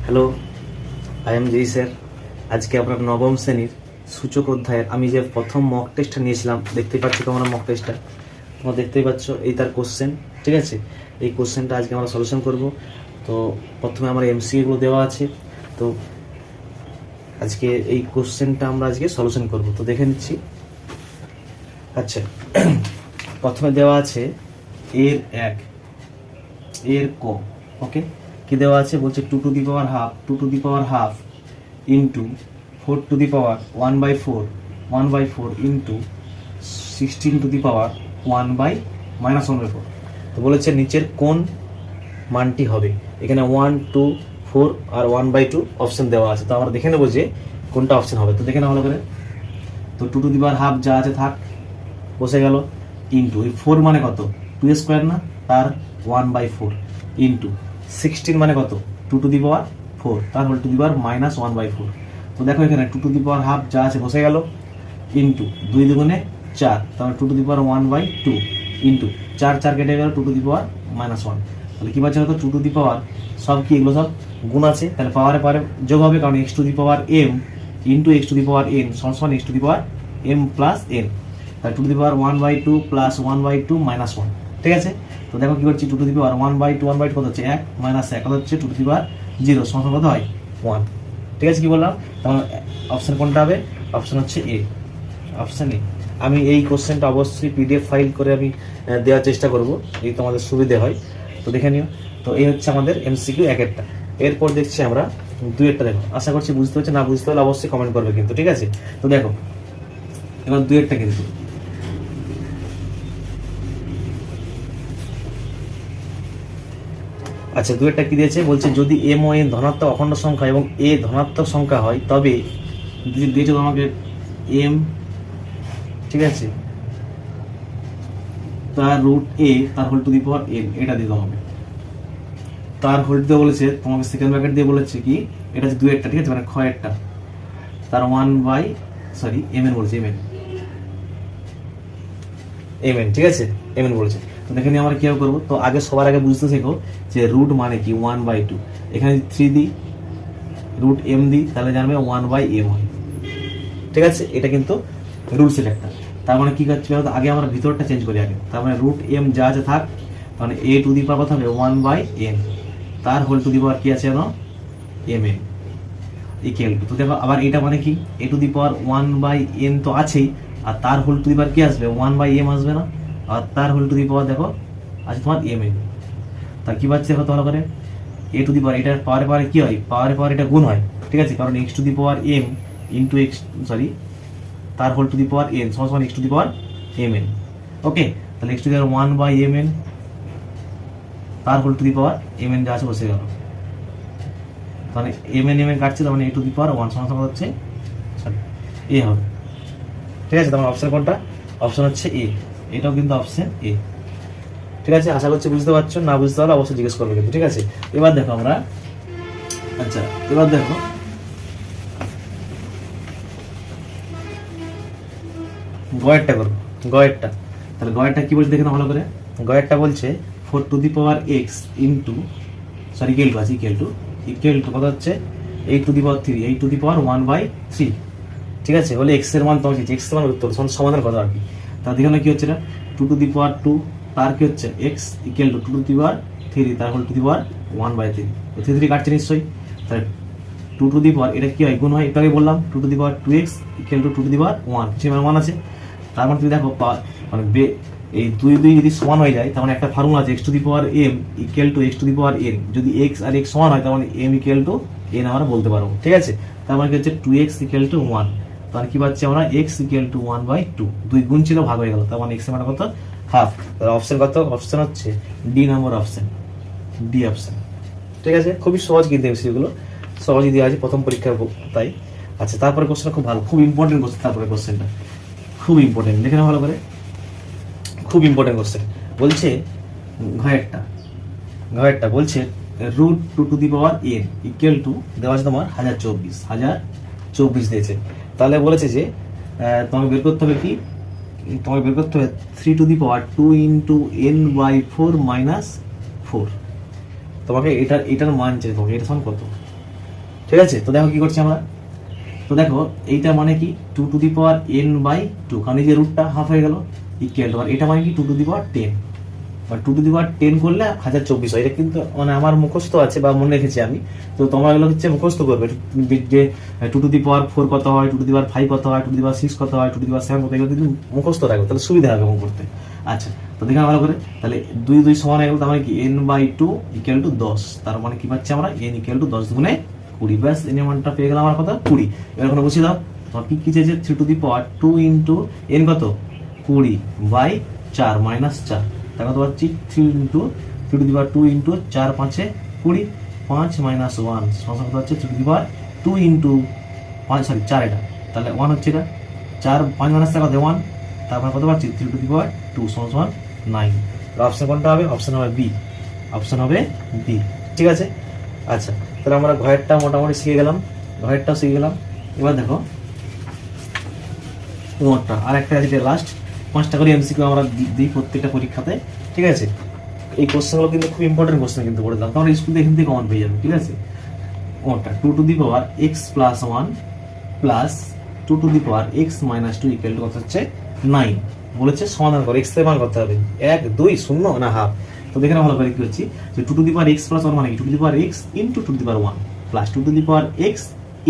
Hello, I am Jay sir. আজকে আপনার নবম শ্রেণীর সূচক অধ্যায়ের আমি যে প্রথম মক টেস্টটা নিয়েছিলাম, দেখতেই পাচ্ছ তোমরা মক টেস্টটা, তোমরা দেখতেই পাচ্ছ এই তার কোশ্চেন। ঠিক আছে, এই কোশ্চেনটা আজকে আমরা সলিউশন করব। তো প্রথমে আমার এমসিকিউগুলো দেওয়া আছে, তো আজকে এই কোশ্চেনটা আমরা আজকে সলিউশন করব। তো দেখে নিচ্ছি। আচ্ছা, প্রথমে দেওয়া আছে এর এক, এর ক। ওকে, কি দেওয়া আছে বলছে 2 to the power half, 2 to the power half into 4 to the power 1/4, 1/4 into 16 to the power 1/-1/4। তো বলেছে নিচের কোন মানটি হবে। এখানে 1, 2, 4 আর 1/2 অপশন দেওয়া আছে। তো আমরা দেখে নেবো যে কোনটা অপশন হবে। তো দেখে নেওয়া ভালো করে। তো 2 টু দি পাওয়ার হাফ যা আছে থাক, বসে গেল, ইন্টু এই 4 মানে কত, 2 স্কোয়ার না, তার 1/4 ইন্টু 16 মানে কত, 2 টু দি পাওয়ার 4 তার হোল টু দি পাওয়ার -1/4। তো দেখো এখানে 2 টু দি পাওয়ার হাফ যা আছে বসে গেল, ইন্টু 2 দুগুণে 4, তাহলে 2 টু দি পাওয়ার 1/2 ইন্টু 4 4 কেটে গেল 2 টু দি পাওয়ার -1। তাহলে কি পাচ্ছে হতো 2 টু দি পাওয়ার সব কি, এগুলো সব গুণ আছে, তাহলে পাওয়ারে পাওয়ারে যোগ হবে, কারণ x two the power m into x two the power n সমান x two the power m plus n। তাহলে 2 টু দি পাওয়ার 1/2 প্লাস 1/2 -1। ঠিক আছে, তো দেখো কি করছি, 2 টু দি পাওয়ার 1/2 1/2 কত হচ্ছে 1 -1 কত হচ্ছে 2 টু দি পাওয়ার 0 সমান কত হয় 1। ঠিক আছে, কি বললাম, তাহলে অপশন কোনটা হবে, অপশন হচ্ছে এ, অপশন এ। আমি এই কোশ্চেনটা অবশ্যই পিডিএফ ফাইল করে আমি দেওয়ার চেষ্টা করব, এই তোমাদের সুবিধে হয়। তো দেখে নিও। তো এই হচ্ছে আমাদের এমসিকিউ একেরটা। এরপর দেখছি আমরা দুয়েরটা। দেখো, আশা করছি বুঝতে হচ্ছে, না বুঝতে হলে অবশ্যই কমেন্ট করবে কিন্তু। ঠিক আছে, তো দেখো এবার দুয়েরটা কিন্তু আচ্ছা, দুয়েরটা কি দিয়েছে বলছে, যদি এম ও এন ধনাত্মক অখণ্ড সংখ্যা এবং এ ধনাত্মক সংখ্যা হয় তবে দিয়েছে তোমাকে এম, ঠিক আছে, তার রুট এ তার whole to the power n, এটা দিতে হবে। তার হোল দিতে বলেছে তোমাকে, সেকেন্ড ব্র্যাকেট দিয়ে বলেছে কি, এটা হচ্ছে দুয়েরটা, ঠিক আছে, মানে ক্ষয়েরটা, তার এম এন বলেছে, এম এন, ঠিক আছে, এম এন বলেছে। তো দেখে নিয়ে আমরা কি করবো, তো আগে সবার আগে বুঝতে শেখো যে রুট মানে কি 1/2। এখানে 3 দিই, রুট এম দিই, তাহলে জানবে 1/m হয়। ঠিক আছে, এটা কিন্তু রুট সিলেক্টার। তার মানে কি করছি, আগে আমরা ভিতরটা চেঞ্জ করি আগে। তার মানে রুট এম যা আছে থাক, তাহলে এ টু দি পাওয়ার কত হবে 1/n, তার হোল টু দি পাওয়ার কি আছে জানো, এম এন ইকুয়াল টু। তো দেখো আবার এটা মানে কি, এ টু দি পাওয়ার 1/n তো আছেই, আর তার হোল টু দি পাওয়ার কি আসবে 1/m আসবে না, আর তার হোল টু দি পাওয়ার দেখো আছে তোমার এম এন। তা কি পাচ্ছে দেখো ভালো করে, এ টু দি পাওয়ার এটার পাওয়ারে পাওয়ারে কি হয়, পাওয়ারে পাওয়ার এটা গুণ হয়। ঠিক আছে, কারণ X to the power M into X, তার whole to the power N সমান X to the power M N. Okay, তাহলে X to the power 1/mn, তার whole to the power M N যা আছে বসে গেল, তাহলে এম এন কাটছে, তার মানে এ টু দি পাওয়ার 1 সমান হচ্ছে এ হবে। ঠিক আছে, তোমার অপশন কোনটা, অপশন হচ্ছে এ, এটাও কিন্তু অপশন এ। ঠিক আছে, আশা করছি বুঝতে পারছো, না বুঝতে পারলে অবশ্যই জিজ্ঞেস করবে কিন্তু। ঠিক আছে, এবার দেখো আমরা, আচ্ছা এবার দেখো গয়েরটা করবো, গয়েরটা। তাহলে গয়েরটা কি বলছে দেখে না ভালো করে। গয়েরটা বলছে 4 to the power x into equal to কত হচ্ছে 8 two the power 3, 8 two the পাওয়ার 1/3। ঠিক আছে, বলে এক্স এর মান তোমার এক্স এর মান উত্তর সমাধান কত আর কি। তার দিকে কি হচ্ছে না, 2 টু দি পাওয়ার 2 তার কি হচ্ছে X equal to 2 to the power 3 তার হোল টু দি পাওয়ার 1/3। তো 3 3 কাটছে নিশ্চয়ই, তাহলে 2 টু দি পাওয়ার এটা কি হয় গুণ হয়, একটু আগে বললাম 2 to the power 2x equal to 2 to the power 1, সে মান আছে। তার মানে তুমি দেখো মানে এই 2 2 যদি সমান হয়ে যায়, তার মানে একটা ফর্মুলা আছে x two the power m equal to x two the power n। যদি x আর x সমান হয় তার মানে m ইকুয়াল টু n আমরা বলতে পারবো। ঠিক আছে, তার মানে কি হচ্ছে 2x ইকুয়াল টু 1, তাহলে কি পাচ্ছি আমরা x ইকুয়াল টু 1/2, 2 গুণ ছিল ভাগ হয়ে গেল, তার মানে x এর মান কত হাফ। তাহলে অপশন কত, অপশন হচ্ছে D number option, D option. ঠিক আছে, খুবই সহজ কিন্তু এমসিকিউ সহজই দেওয়া আছে প্রথম পরীক্ষার তাই। আচ্ছা, তারপরে কোশ্চেনটা খুব ভালো, খুব ইম্পর্টেন্ট কোশ্চেন। তারপরে কোশ্চেনটা খুব ইম্পর্টেন্ট, দেখে নাও ভালো করে, খুব ইম্পর্টেন্ট কোশ্চেন। বলছে ঘয়েরটা বলছে root 2 to the power n equal to দেওয়া আছে তোমার 1024 দিয়েছে। তাহলে বলেছে যে তোমাকে বের করতে হবে কি, তোমাকে বের করতে হবে 3 two the power 2 into n/4 - 4। তোমাকে এটার মান চাই, তোমাকে এটা সমান কত, ঠিক আছে, তো দেখো কি করছি আমরা, তো দেখো এইটা মানে কি 2 টু দি পাওয়ার n/2, কারণ এই যে রুটটা হাফ হয়ে গেল, ইকুয়াল টু, আর এটা মানে কি 2 টু দি পাওয়ার 10, বা 2 টু দি পাওয়ার 10 করলে 1024 হয়। এটা কিন্তু মানে আমার মুখস্থ আছে বা মনে রেখেছি আমি, তো তোমরা এগুলো হচ্ছে মুখস্থ করবে যে 2 টু দি পাওয়ার 4 কত হয়, 2 টু দি পাওয়ার 5 কত হয়, 2 টু দি পাওয়ার 6 কত হয়, 2 টু দি পাওয়ার 7 কত, এগুলো কিন্তু মুখস্থ রাখবে, তাহলে সুবিধা হবে অঙ্ক করতে। আচ্ছা, তো দেখো ভালো করে, তাহলে 2 2 সমান হয়ে গেল, তার মানে কি n/2 ইকুয়াল টু 10, তার মানে কি পাচ্ছি আমরা n ইকুয়াল টু 10 গুণে 20, ব্যাস n এর মানটা পেয়ে গেলাম আমরা কত 20। এবার এখন বুঝিয়ে দাও তোমার কি চেয়েছে, 3 two the power 2 into n কত 20/4 মাইনাস 4, তার কত পাচ্ছি 3 into 3 two the power 2 into 4 5 20, 5 minus 1 সমান কত হচ্ছে 3 two the power 2 into 5 sorry 4, এটা তাহলে 1 হচ্ছে, এটা 4 5 মাইনাস 4 কত 1, তারপর কত পাচ্ছি 3 টু দি পাওয়ার 2 সমান 9। অপশন কোনটা হবে? অপশন হবে বি, অপশন হবে বি, ঠিক আছে। আচ্ছা, তাহলে আমরা ঘরেরটা মোটামুটি শিখে গেলাম, ঘরেরটাও শিখে গেলাম। এবার দেখো তোমারটা আর একটা আছে, লাস্ট 5টা করে এমসিকিউ আমরা দিই প্রত্যেকটা পরীক্ষাতে, ঠিক আছে। এই কোশ্চেনগুলো কিন্তু খুব ইম্পর্টেন্ট কোশ্চেন কিন্তু বলে দিলাম, কারণ স্কুল এখান থেকে কমন পেয়ে যাবে, ঠিক আছে। ওটা 2 to the power x plus 1 plus 2 to the power x minus 2 equal to কত হচ্ছে 9 বলেছে, সমাধান করে x এর মান করতে হবে 1 2 0 না হাফ। তো দেখে না ভালো করে কি হচ্ছে, যে 2 to the power x plus 1 মানে কি 2 to the power x into 2 to the power 1 plus 2 to the power x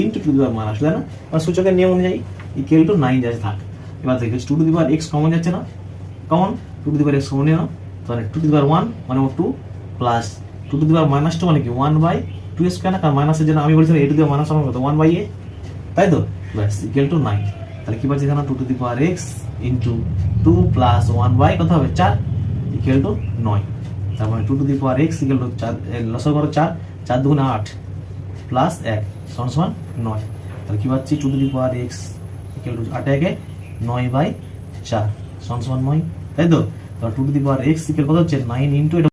into 2 to the power minus, তাই না? মানে সূচকের নিয়ম অনুযায়ী ইকুয়াল টু 9 যাচ্ছে থাক। এবার দেখো 2 to the power x common যাচ্ছে না, common 2 to the power x common নিয়ে নাও, তাহলে 2 টু দি পাওয়ার 1 মানে 2 plus 2 to the power minus 2 মানে কি 1/2 স্কয়ার না, কারণ মাইনাসের জন্য আমি বলছিলাম a two the power minus সমান কত 1/a, তাই তো, ব্যাস ইকুয়াল টু 9। তাহলে কি পাচ্ছি এখানে 2 to the power x into 2 plus 1/, কত হবে 4 ইকুয়াল টু 9। তার মানে 2 to the power x equal to 4, লসাগু করো 4 4 দুগুণে 8 প্লাস 1 সমান 9। তাহলে কি পাচ্ছি 2 to the power x equal to 8 একে 9/4 সমান 9, তাই তো। তাহলে 2 to the power x equal কত হচ্ছে 9 ইনটু